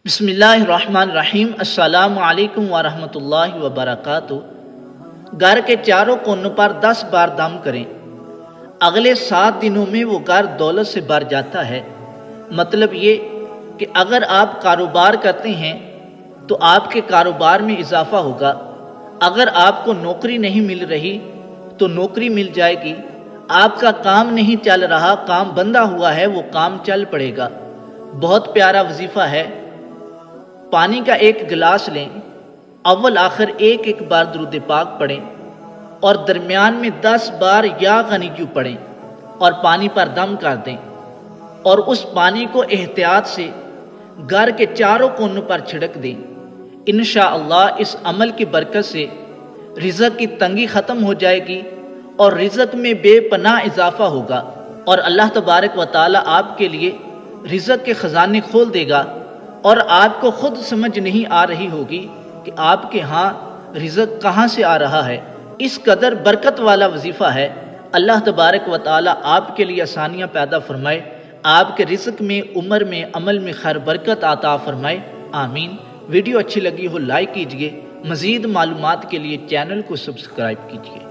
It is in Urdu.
بسم اللہ الرحمن الرحیم۔ السلام علیکم ورحمۃ اللہ وبرکاتہ۔ گھر کے چاروں کونوں پر 10 بار دم کریں۔ اگلے 7 دنوں میں وہ گھر دولت سے بھر جاتا ہے۔ مطلب یہ کہ اگر آپ کاروبار کرتے ہیں تو آپ کے کاروبار میں اضافہ ہوگا۔ اگر آپ کو نوکری نہیں مل رہی تو نوکری مل جائے گی۔ آپ کا کام نہیں چل رہا، کام بندہ ہوا ہے، وہ کام چل پڑے گا۔ بہت پیارا وظیفہ ہے۔ پانی کا ایک گلاس لیں، اول آخر ایک بار درود پاک پڑھیں اور درمیان میں 10 بار یا غنیو پڑھیں اور پانی پر دم کر دیں، اور اس پانی کو احتیاط سے گھر کے چاروں کونوں پر چھڑک دیں۔ انشاءاللہ اس عمل کی برکت سے رزق کی تنگی ختم ہو جائے گی اور رزق میں بے پناہ اضافہ ہوگا، اور اللہ تبارک و تعالی آپ کے لیے رزق کے خزانے کھول دے گا، اور آپ کو خود سمجھ نہیں آ رہی ہوگی کہ آپ کے ہاں رزق کہاں سے آ رہا ہے۔ اس قدر برکت والا وظیفہ ہے۔ اللہ تبارک و تعالی آپ کے لیے آسانیاں پیدا فرمائے، آپ کے رزق میں، عمر میں، عمل میں خیر برکت عطا فرمائے، آمین۔ ویڈیو اچھی لگی ہو لائک کیجئے، مزید معلومات کے لیے چینل کو سبسکرائب کیجئے۔